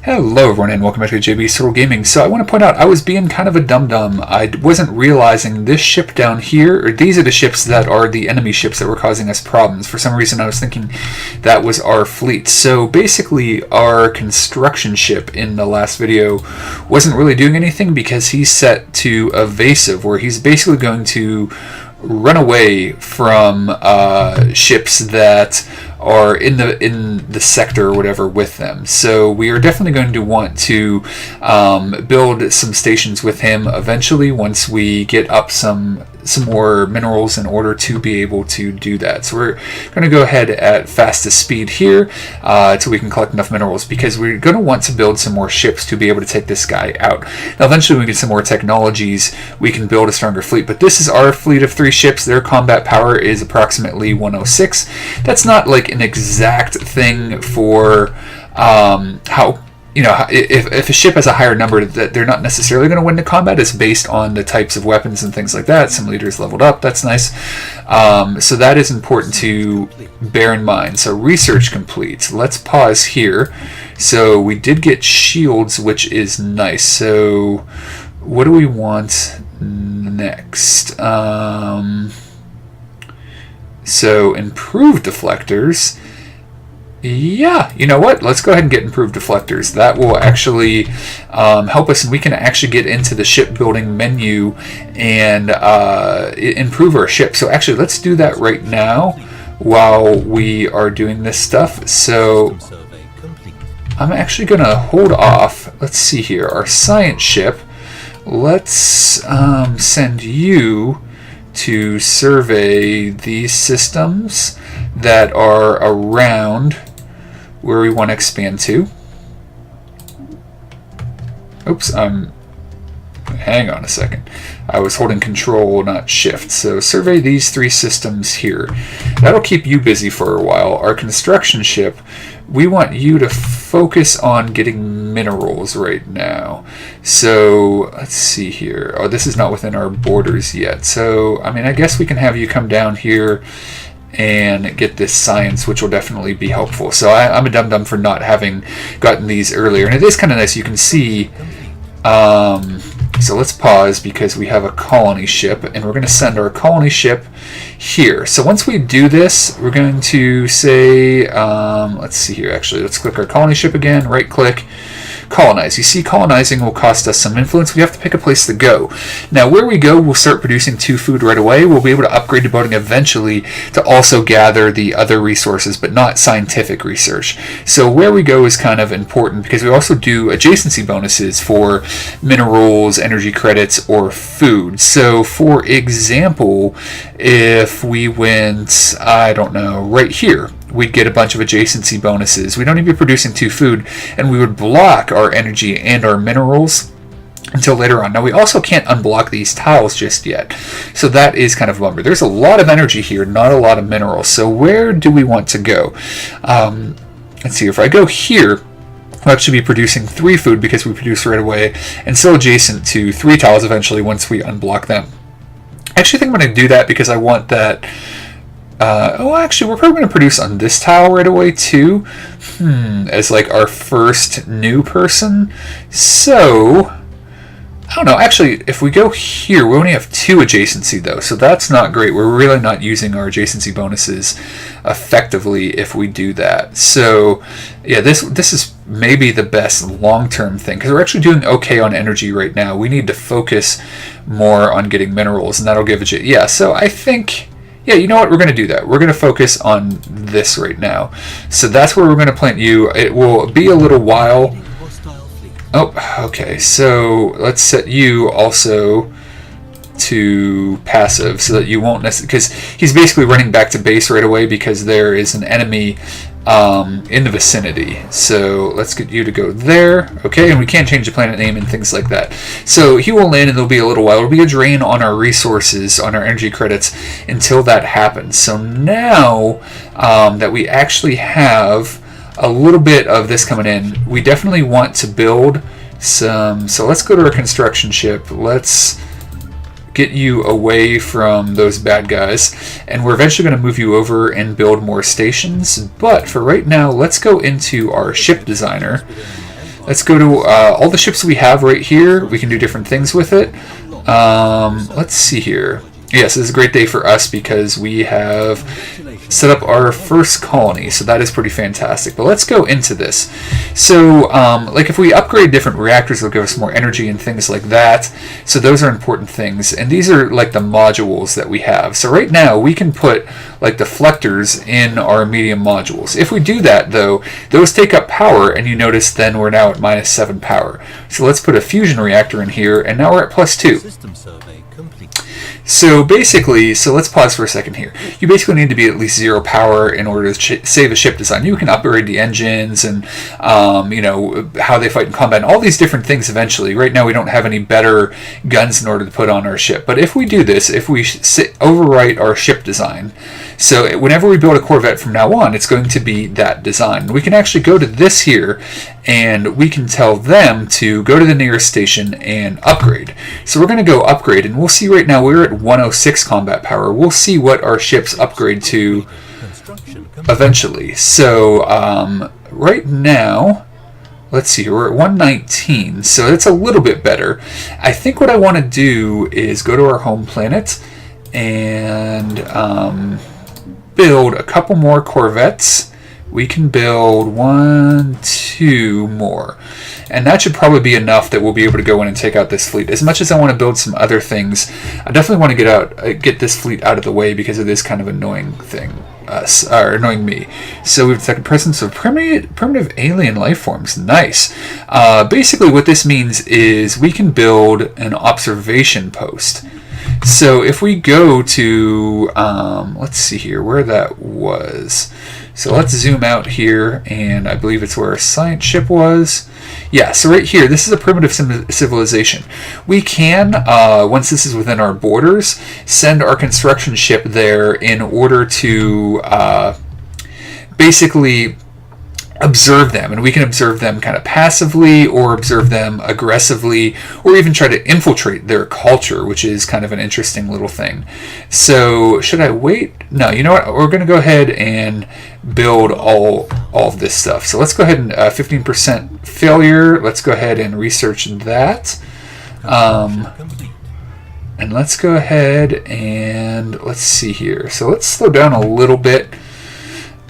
Hello everyone and welcome back to JB's Total Gaming. So I want to point out I was being kind of a dum-dum. I wasn't realizing this ship down here, or these are the ships that are the enemy ships that were causing us problems. For some reason I was thinking that was our fleet. So basically our construction ship in the last video wasn't really doing anything because he's set to evasive, where he's basically going to run away from ships that are in the sector or whatever with them. So we are definitely going to want to build some stations with him eventually once we get up some more minerals in order to be able to do that. So we're going to go ahead at fastest speed here till we can collect enough minerals, because we're going to want to build some more ships to be able to take this guy out. Now eventually when we get some more technologies we can build a stronger fleet, but this is our fleet of 3 ships. Their combat power is approximately 106. That's not like an exact thing for how, you know, if a ship has a higher number, that they're not necessarily going to win the combat. It's based on the types of weapons and things like that. Some leaders leveled up. That's nice. So that is important to bear in mind. So research complete. Let's pause here. So we did get shields, which is nice. So what do we want next? So improved deflectors. Yeah, you know what? Let's go ahead and get improved deflectors. That will actually help us, and we can actually get into the shipbuilding menu and improve our ship. So actually, let's do that right now while we are doing this stuff. So I'm actually going to hold off. Let's see here. Our science ship. Let's send you to survey these systems that are around where we want to expand to. Oops, hang on a second. I was holding control, not shift. So survey these 3 systems here. That'll keep you busy for a while. Our construction ship, we want you to focus on getting minerals right now. So let's see here. Oh, this is not within our borders yet. So, I mean, I guess we can have you come down here and get this science, which will definitely be helpful. So I'm a dum-dum for not having gotten these earlier. And it is kind of nice. You can see... so let's pause because we have a colony ship, and we're going to send our colony ship here. So once we do this, we're going to say, let's see here, actually, let's click our colony ship again, right click, colonize. You see, colonizing will cost us some influence. We have to pick a place to go. Now, where we go, we'll start producing 2 food right away. We'll be able to upgrade to boating eventually to also gather the other resources, but not scientific research. So where we go is kind of important because we also do adjacency bonuses for minerals, energy credits, or food. So, for example, if we went, I don't know, right here, we'd get a bunch of adjacency bonuses. We don't need to be producing 2 food, and we would block our energy and our minerals until later on. Now, we also can't unblock these tiles just yet, so that is kind of a bummer. There's a lot of energy here, not a lot of minerals. So where do we want to go? Let's see, if I go here, we'll actually be producing 3 food because we produce right away, and still adjacent to 3 tiles eventually once we unblock them. I actually think I'm going to do that because I want that... oh, actually, we're probably going to produce on this tile right away, too, as, like, our first new person. So, I don't know. Actually, if we go here, we only have 2 adjacency, though, so that's not great. We're really not using our adjacency bonuses effectively if we do that. So, yeah, this is maybe the best long-term thing, because we're actually doing okay on energy right now. We need to focus more on getting minerals, and that'll give it... Yeah, so I think... Yeah, you know what? We're going to do that. We're going to focus on this right now. So that's where we're going to plant you. It will be a little while. Oh, okay. So let's set you also to passive so that you won't necessarily... Because he's basically running back to base right away because there is an enemy in the vicinity. So let's get you to go there. Okay, and we can't change the planet name and things like that. So he will land and there'll be a little while. It'll be a drain on our resources, on our energy credits until that happens. So now that we actually have a little bit of this coming in, we definitely want to build some... So let's go to our construction ship. Let's get you away from those bad guys, and we're eventually going to move you over and build more stations. But for right now, let's go into our ship designer. Let's go to all the ships we have right here. We can do different things with it. Let's see here. Yes, this is a great day for us because we have set up our first colony, so that is pretty fantastic. But let's go into this. So, like if we upgrade different reactors, they'll give us more energy and things like that. So those are important things. And these are like the modules that we have. So right now, we can put like deflectors in our medium modules. If we do that, though, those take up power, and you notice then we're now at -7 power. So let's put a fusion reactor in here, and now we're at +2. System survey complete. So basically, let's pause for a second here. You basically need to be at least 0 power in order to save a ship design. You can upgrade the engines and, you know, how they fight in combat and all these different things eventually. Right now we don't have any better guns in order to put on our ship. But if we do this, if we overwrite our ship design, so whenever we build a Corvette from now on, it's going to be that design. We can actually go to this here and we can tell them to go to the nearest station and upgrade. So we're going to go upgrade, and we'll see right now we're at 106 combat power. We'll see what our ships upgrade to eventually. So right now, let's see, we're at 119, so it's a little bit better. I think what I want to do is go to our home planet and build a couple more Corvettes. We can build 1, 2 more. And that should probably be enough that we'll be able to go in and take out this fleet. As much as I want to build some other things, I definitely want to get this fleet out of the way because it is kind of annoying or annoying me. So we've detected presence of primitive alien life forms. Nice. Basically what this means is we can build an observation post. So if we go to, let's see here, where that was. So let's zoom out here, and I believe it's where our science ship was. Yeah, so right here, this is a primitive civilization. We can, once this is within our borders, send our construction ship there in order to basically observe them, and we can observe them kind of passively or observe them aggressively or even try to infiltrate their culture, which is kind of an interesting little thing. So should I wait? No, you know what, we're going to go ahead and build all of this stuff. So let's go ahead and 15% failure, let's go ahead and research that. And let's go ahead and let's see here. So let's slow down a little bit.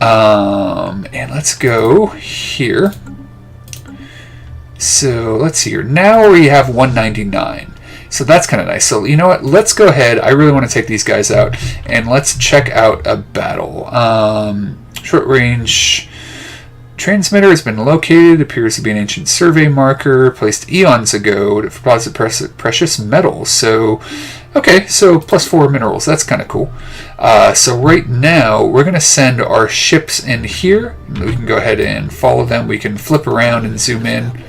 And let's go here. So let's see here. Now we have 199. So that's kind of nice. So you know what? Let's go ahead. I really want to take these guys out, and let's check out a battle. Short range transmitter has been located. Appears to be an ancient survey marker placed eons ago to deposit precious metals. So okay, so +4 minerals. That's kind of cool. So right now, we're going to send our ships in here. We can go ahead and follow them. We can flip around and zoom in.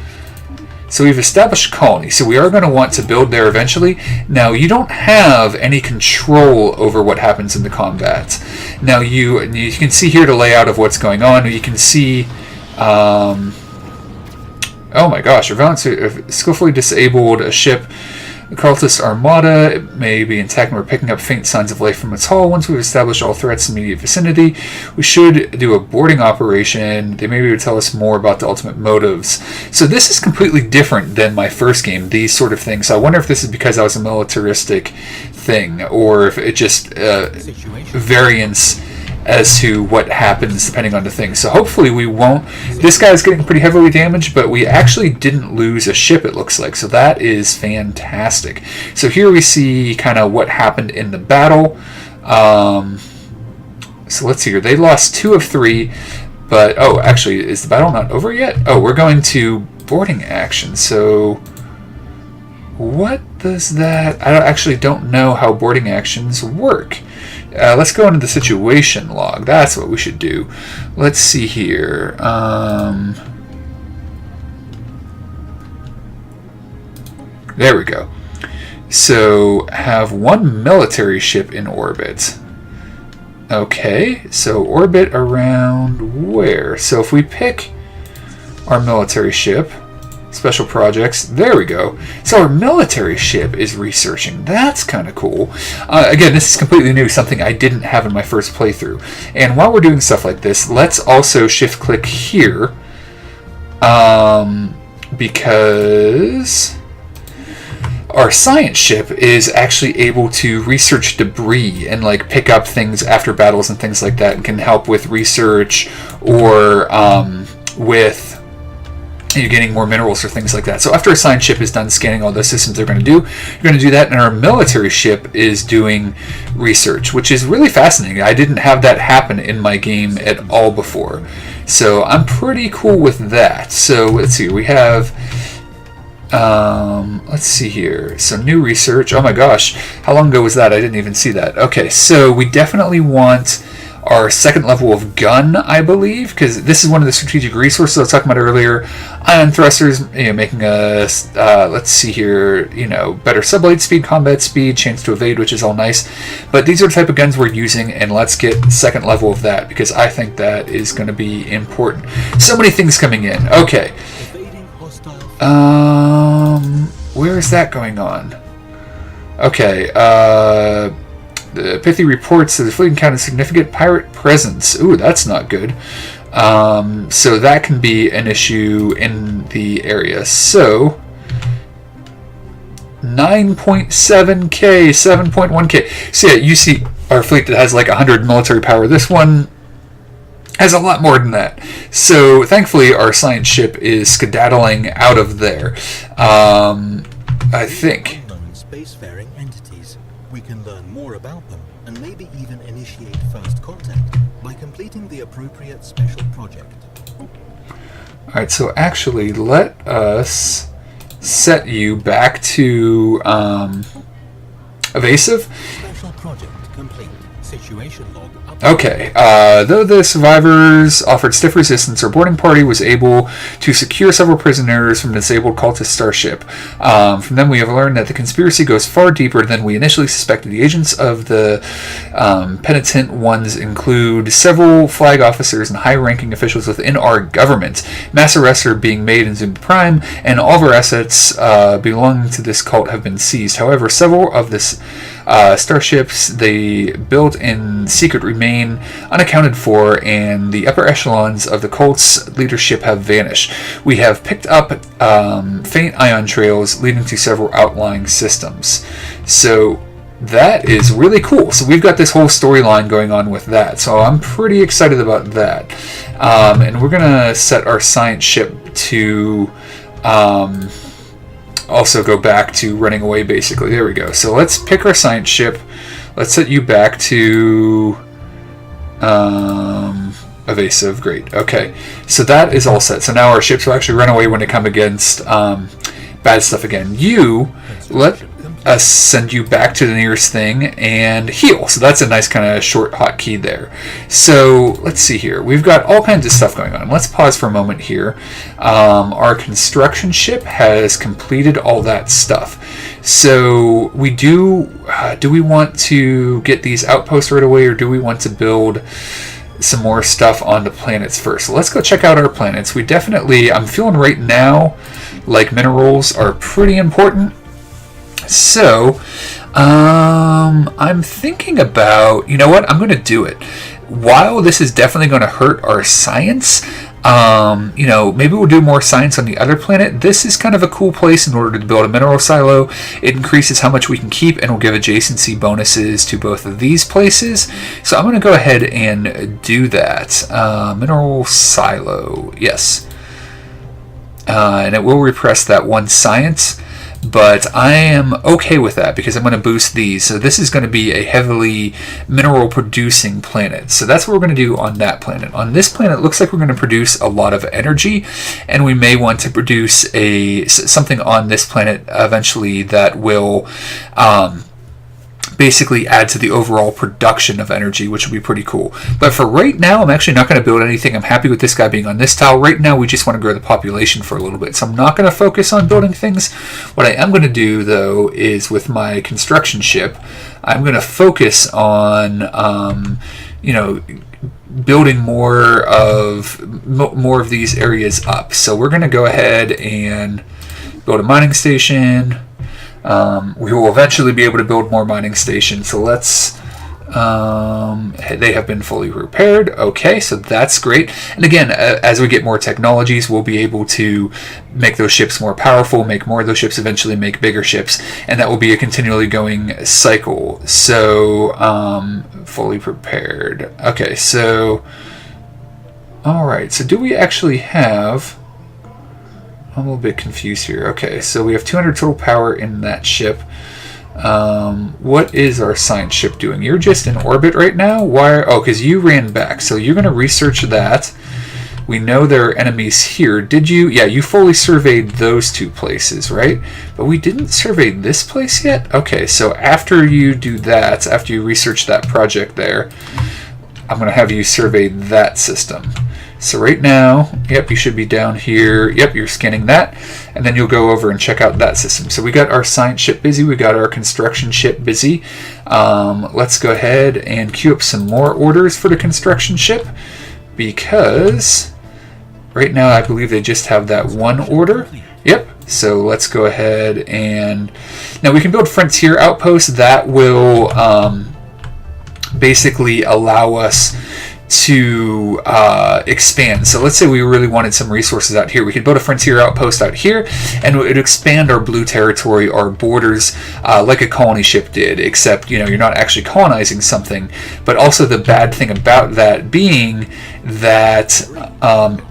So we've established a colony. So we are going to want to build there eventually. Now, you don't have any control over what happens in the combat. Now, you can see here the layout of what's going on. You can see... oh my gosh, skillfully disabled a ship. The Cultist Armada, it may be intact, and we're picking up faint signs of life from its hull. Once we've established all threats in the immediate vicinity, we should do a boarding operation. They may be able to tell us more about the ultimate motives. So this is completely different than my first game, these sort of things. So I wonder if this is because I was a militaristic thing, or if it just variance as to what happens depending on the thing. So hopefully we won't. This guy's getting pretty heavily damaged, but we actually didn't lose a ship, it looks like. So that is fantastic. So here we see kind of what happened in the battle. So let's see here. They lost 2 of 3, but oh, actually, is the battle not over yet? Oh, we're going to boarding action. So what does that... I actually don't know how boarding actions work. Let's go into the situation log. That's what we should do. Let's see here. There we go. So, have 1 military ship in orbit. Okay, so orbit around where? So if we pick our military ship, special projects, there we go. So our military ship is researching. That's kind of cool. Again, this is completely new, something I didn't have in my first playthrough. And while we're doing stuff like this, let's also shift click here. because our science ship is actually able to research debris and like pick up things after battles and things like that, and can help with research or with getting more minerals or things like that. So after a science ship is done scanning all the systems they're going to do, you're going to do that, and our military ship is doing research, which is really fascinating. I didn't have that happen in my game at all before, so I'm pretty cool with that. So let's see, we have let's see here. So new research. Oh my gosh, how long ago was that? I didn't even see that. Okay, so we definitely want our second level of gun, I believe, because this is one of the strategic resources I was talking about earlier. Ion thrusters, making us, let's see here, better subblade speed, combat speed, chance to evade, which is all nice. But these are the type of guns we're using, and let's get second level of that, because I think that is going to be important. So many things coming in. Okay. Where is that going on? Okay, the Pithy reports that the fleet encountered significant pirate presence. Ooh, that's not good. So that can be an issue in the area. So 9.7k, 7.1k. So yeah, you see our fleet that has like 100 military power. This one has a lot more than that. So thankfully our science ship is skedaddling out of there. I think. Spacefaring entities. We can learn more about them and maybe even initiate first contact by completing the appropriate special project. Alright, so actually let us set you back to evasive. Special project complete. Situation log up. Okay, though the survivors offered stiff resistance, our boarding party was able to secure several prisoners from the disabled cultist starship. From them we have learned that the conspiracy goes far deeper than we initially suspected. The agents of the penitent ones include several flag officers and high-ranking officials within our government. Mass arrests are being made in Zoom Prime, and all of our assets belonging to this cult have been seized. However, several of this starships they built in secret remain unaccounted for, and the upper echelons of the cult's leadership have vanished. We have picked up faint ion trails leading to several outlying systems. So that is really cool. So we've got this whole storyline going on with that. So I'm pretty excited about that. And we're going to set our science ship to also go back to running away, basically. There we go. So let's pick our science ship. Let's set you back to evasive. Great. Okay. So that is all set. So now our ships will actually run away when they come against bad stuff again. Let us send you back to the nearest thing and heal. So that's a nice kind of short hotkey there. So let's see here. We've got all kinds of stuff going on. Let's pause for a moment here. Our construction ship has completed all that stuff. So we do we want to get these outposts right away, or do we want to build some more stuff on the planets first? So let's go check out our planets. We definitely, I'm feeling right now like minerals are pretty important. So, I'm thinking about, you know what, I'm going to do it. While this is definitely going to hurt our science, maybe we'll do more science on the other planet. This is kind of a cool place in order to build a mineral silo. It increases how much we can keep and will give adjacency bonuses to both of these places. So I'm going to go ahead and do that. Mineral silo, yes. And it will repress that one science. But I am okay with that because I'm going to boost these. So this is going to be a heavily mineral producing planet. So that's what we're going to do on that planet. On this planet, it looks like we're going to produce a lot of energy, and we may want to produce something on this planet eventually that will basically add to the overall production of energy, which would be pretty cool. But for right now, I'm actually not going to build anything. I'm happy with this guy being on this tile. Right now, we just want to grow the population for a little bit. So I'm not going to focus on building things. What I am going to do, though, is with my construction ship, I'm going to focus on, building more of these areas up. So we're going to go ahead and build a mining station. We will eventually be able to build more mining stations. So let's They have been fully repaired. Okay, so that's great. And again, as we get more technologies, we'll be able to make those ships more powerful, make more of those ships, eventually make bigger ships, and that will be a continually going cycle. So, fully prepared. Okay, so, alright, so do we actually have... I'm a little bit confused here. Okay, so we have 200 total power in that ship. What is our science ship doing? You're just in orbit right now? Why? Oh, because you ran back. So you're going to research that. We know there are enemies here. Did you? Yeah, you fully surveyed those two places, right? But we didn't survey this place yet? Okay, so after you do that, after you research that project there, I'm going to have you survey that system. So right now, yep, you should be down here. Yep, you're scanning that. And then you'll go over and check out that system. So we got our science ship busy. We got our construction ship busy. Let's go ahead and queue up some more orders for the construction ship. Because right now I believe they just have that one order. Yep. So let's go ahead and... Now we can build frontier outposts. That will basically allow us to expand. So let's say we really wanted some resources out here. We could build a frontier outpost out here, and it would expand our blue territory, our borders, like a colony ship did, except, you know, you're not actually colonizing something. But also the bad thing about that being that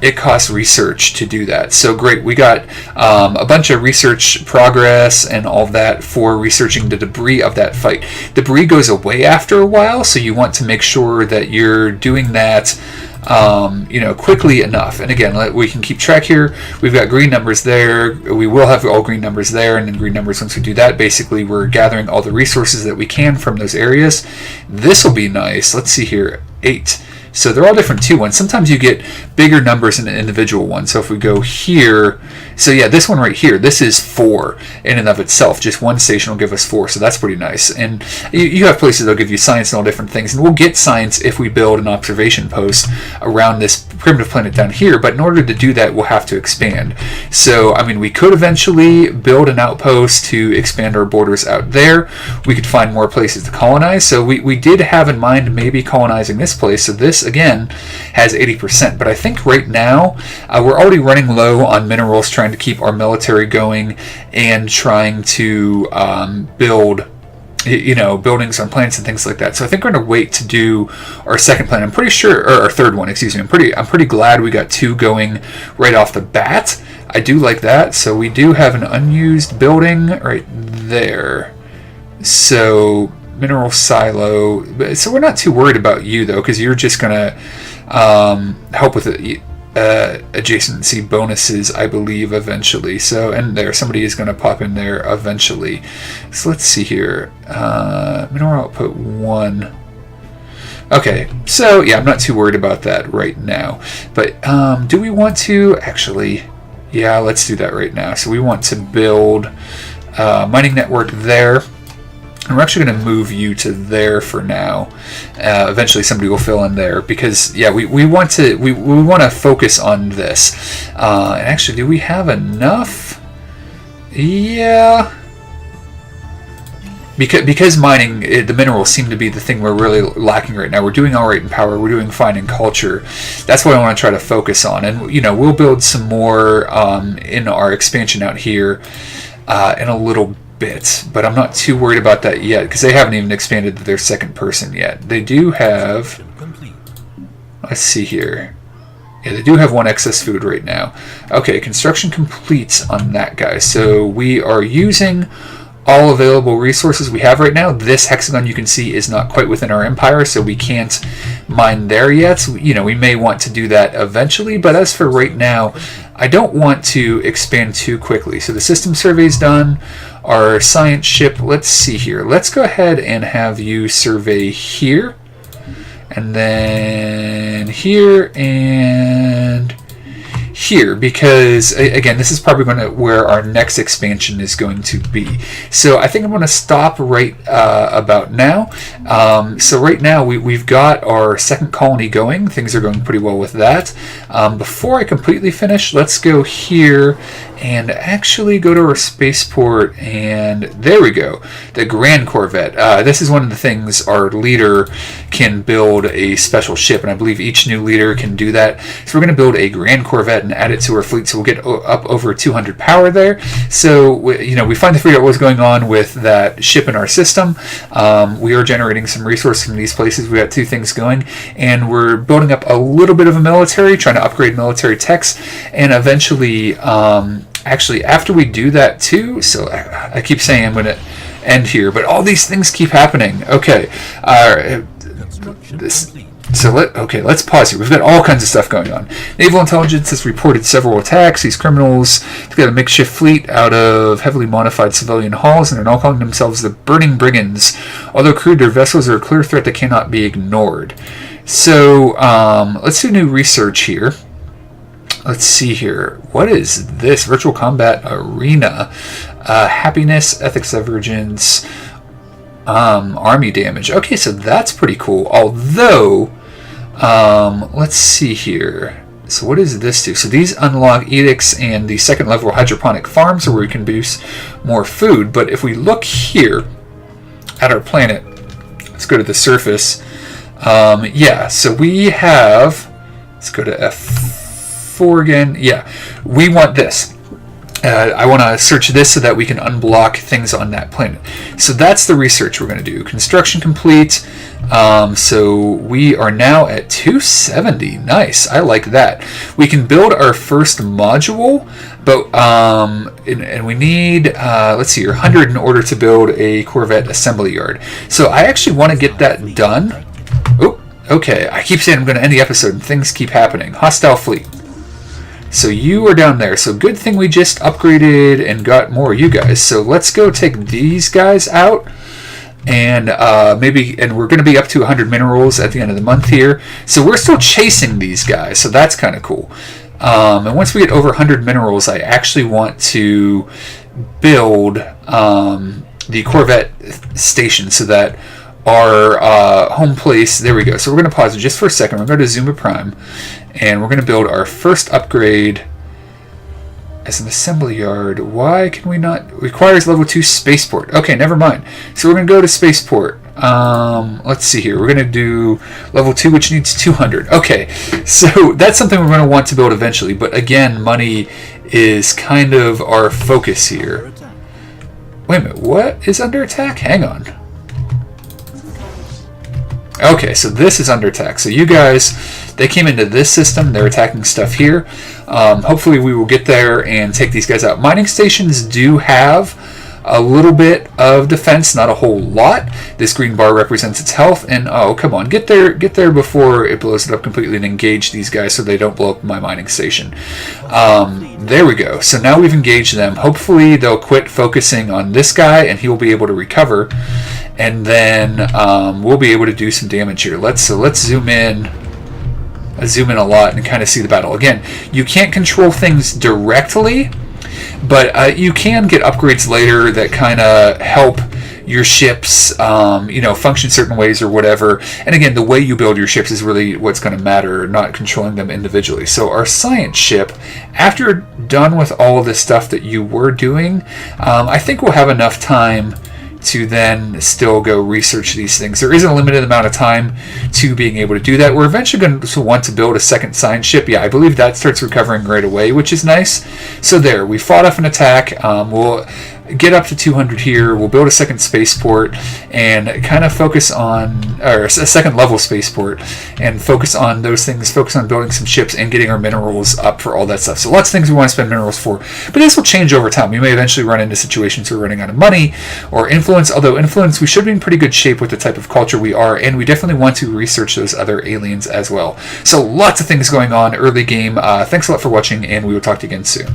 it costs research to do that. So great, we got a bunch of research progress and all of that for researching the debris of that fight. Debris goes away after a while, so you want to make sure that you're doing that you know, quickly enough. And again, we can keep track here. We've got green numbers there. We will have all green numbers there, and then green numbers once we do that. Basically, we're gathering all the resources that we can from those areas. This will be nice. Let's see here. 8. So they're all different too. And sometimes you get bigger numbers in an individual one. So if we go here, so yeah, this one right here, this is 4 in and of itself. Just one station will give us 4, so that's pretty nice. And you have places that'll give you science and all different things. And we'll get science if we build an observation post around this primitive planet down here. But in order to do that, we'll have to expand. So, I mean, we could eventually build an outpost to expand our borders out there. We could find more places to colonize. So we did have in mind maybe colonizing this place. So this, again, has 80%. But I think right now, we're already running low on minerals, trying to keep our military going and trying to build, you know, buildings on planets and things like that. So I think we're going to wait to do our second planet. I'm pretty sure, or our third one, excuse me. I'm pretty glad we got 2 going right off the bat. I do like that. So we do have an unused building right there. So mineral silo. So we're not too worried about you though, because you're just going to help with it. Adjacency bonuses, I believe, eventually. So, and there, somebody is going to pop in there eventually. So let's see here. Mineral output 1. Okay, so yeah, I'm not too worried about that right now. But do we want to actually? Yeah, let's do that right now. So we want to build mining network there. And we're actually going to move you to there for now. Eventually somebody will fill in there because, yeah, we want to focus on this. And actually, do we have enough? Yeah. Because mining, the minerals seem to be the thing we're really lacking right now. We're doing all right in power. We're doing fine in culture. That's what I want to try to focus on. And, you know, we'll build some more in our expansion out here in a little bit, but I'm not too worried about that yet because they haven't even expanded to their second person yet. They do have, let's see here. Yeah, they do have 1 excess food right now. Okay, construction complete on that guy. So we are using all available resources we have right now. This hexagon you can see is not quite within our empire, so we can't mine there yet. You know, we may want to do that eventually, but as for right now, I don't want to expand too quickly. So the system survey is done. Our science ship, let's see here. Let's go ahead and have you survey here, and then here, and here, because again, this is probably going to where our next expansion is going to be. So I think I'm going to stop right about now. So right now we've got our second colony going. Things are going pretty well with that. Before I completely finish, let's go here and actually go to our spaceport, and there we go, the Grand Corvette. This is one of the things our leader can build a special ship, and I believe each new leader can do that. So we're going to build a Grand Corvette and add it to our fleet, so we'll get up over 200 power there. So we finally figured out what's going on with that ship in our system. We are generating some resources from these places. We got 2 things going, and we're building up a little bit of a military, trying to upgrade military techs, and eventually actually after we do that too, so I keep saying I'm going to end here, but all these things keep happening. Okay, let's pause here. We've got all kinds of stuff going on. Naval intelligence has reported several attacks. These criminals have got a makeshift fleet out of heavily modified civilian hulls, and they're now calling themselves the Burning Brigands. Although crewed, their vessels are a clear threat that cannot be ignored. So let's do new research here. Let's see here. What is this? Virtual Combat Arena. Happiness, Ethics Divergence, Army Damage. Okay, so that's pretty cool. Although, let's see here. So what does this do? So these unlock edicts and the second level hydroponic farms where we can produce more food. But if we look here at our planet, let's go to the surface. Yeah, so we have, let's go to F4 again. Yeah, we want this. I want to search this so that we can unblock things on that planet. So that's the research we're going to do. Construction complete. So we are now at 270. Nice. I like that. We can build our first module, but and we need let's see, 100 in order to build a Corvette assembly yard. So I actually want to get that done. Oh, okay. I keep saying I'm going to end the episode, and things keep happening. Hostile fleet. So you are down there. So good thing we just upgraded and got more of you guys. So let's go take these guys out. And we're going to be up to 100 minerals at the end of the month here. So we're still chasing these guys. So that's kind of cool. And once we get over 100 minerals, I actually want to build the Corvette station so that our home place, there we go. So we're going to pause it just for a second. We're going to Zuma Prime, and we're going to build our first upgrade as an assembly yard. Why can we not? Requires level 2 spaceport. Okay, never mind. So we're going to go to spaceport. Let's see here. We're going to do level 2, which needs 200. Okay, so that's something we're going to want to build eventually. But again, money is kind of our focus here. Wait a minute. What is under attack? Hang on. Okay, so this is under attack. So you guys, they came into this system. They're attacking stuff here. Hopefully we will get there and take these guys out. Mining stations do have a little bit of defense, not a whole lot. This green bar represents its health. And oh, come on, get there before it blows it up completely, and engage these guys so they don't blow up my mining station. There we go. So now we've engaged them. Hopefully they'll quit focusing on this guy, and he will be able to recover. And then we'll be able to do some damage here. Let's zoom in. Zoom in a lot and kind of see the battle. Again, you can't control things directly, but you can get upgrades later that kind of help your ships, function certain ways or whatever. And again, the way you build your ships is really what's going to matter, not controlling them individually. So our science ship, after done with all of the stuff that you were doing, I think we'll have enough time to then still go research these things. There is a limited amount of time to being able to do that. We're eventually going to want to build a second science ship. Yeah, I believe that starts recovering right away, which is nice. So there, we fought off an attack. We'll get up to 200 here. We'll build a second spaceport and kind of focus on, or a second level spaceport, and focus on those things, focus on building some ships and getting our minerals up for all that stuff. So lots of things we want to spend minerals for, but this will change over time. We may eventually run into situations where we're running out of money or influence, although influence, we should be in pretty good shape with the type of culture we are, and we definitely want to research those other aliens as well. So lots of things going on early game. Thanks a lot for watching, and we will talk to you again soon.